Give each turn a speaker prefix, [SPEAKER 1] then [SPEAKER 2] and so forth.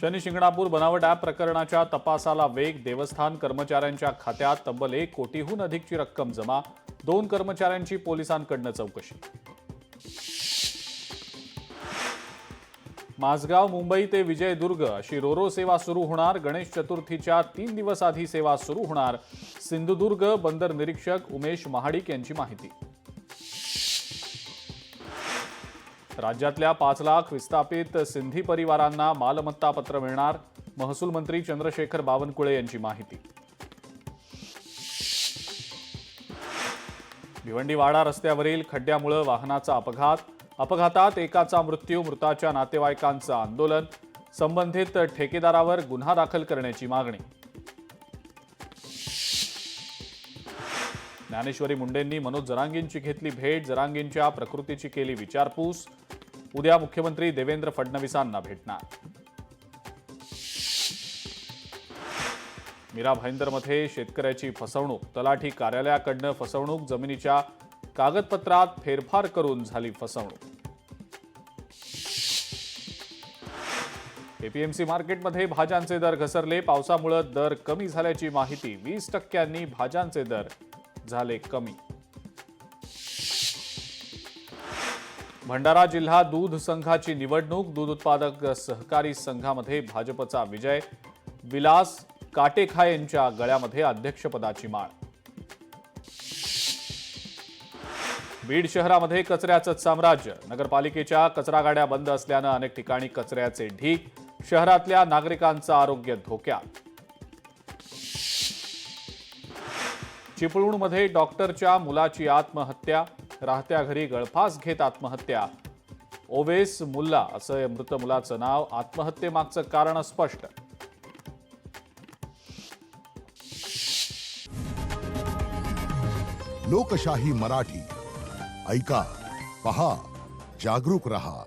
[SPEAKER 1] शनी शिंगणापूर बनावट ॲप प्रकरणाच्या तपासाला वेग। देवस्थान कर्मचाऱ्यांच्या खात्यात तब्बल 1 कोटीहून अधिकची रक्कम जमा। 2 कर्मचाऱ्यांची पोलिसांकडून चौकशी। माझगाव मुंबई ते विजयदुर्ग अशी रोरो सेवा सुरू होणार। गणेश चतुर्थीच्या 3 दिवस आधी सेवा सुरू होणार। सिंधुदुर्ग बंदर निरीक्षक उमेश महाडिक यांची माहिती। राज्यातल्या 5 लाख विस्थापित सिंधी परिवारांना मालमत्ता पत्र मिळणार। महसूल मंत्री चंद्रशेखर बावनकुळे यांची माहिती। भिवंडीवाडा रस्त्यावरील खड्ड्यामुळे वाहनाचा अपघात। अपघातात एकाचा मृत्यू। मृताच्या नातेवाईकांचं आंदोलन। संबंधित ठेकेदारावर गुन्हा दाखल करण्याची मागणी। ज्ञानेश्वरी मुंडेंनी मनोज जरांगेंची घेतली भेट। जरांगेंच्या प्रकृतीची केली विचारपूस। उद्या मुख्यमंत्री देवेंद्र फडणवीसांना भेटणार। मीरा भाईंदरमध्ये शेतकऱ्याची फसवणूक। तलाठी कार्यालयाकडून फसवणूक। जमिनीच्या कागदपत्रात फेरफार करून झाली फसवणूक। एपीएमसी मार्केटमध्ये भाज्यांचे दर घसरले। पावसामुळे दर कमी झाल्याची माहिती। 20% भाज्यांचे दर झाले कमी। भंडारा जिल्हा दूध संघाची निवडणूक। दूध उत्पादक सहकारी संघामध्ये भाजपचा विजय। विलास काटेखाय यांच्या गळ्यामध्ये अध्यक्षपदाची माळ। बीड शहरामध्ये कचऱ्याचं साम्राज्य। नगरपालिकेच्या कचरा गाड्या बंद असल्यानं अनेक ठिकाणी कचऱ्याचे ढीग। शहरातल्या नागरिकांचं आरोग्य धोक्यात। चिपळूणमध्ये डॉक्टरच्या मुलाची आत्महत्या। राहत्या घरी गळफास घेत आत्महत्या। ओवेस मुल्ला असं मृत मुलाचं नाव। आत्महत्येमागचं कारण स्पष्ट।
[SPEAKER 2] लोकशाही मराठी ऐका, पहा, जागरूक रहा।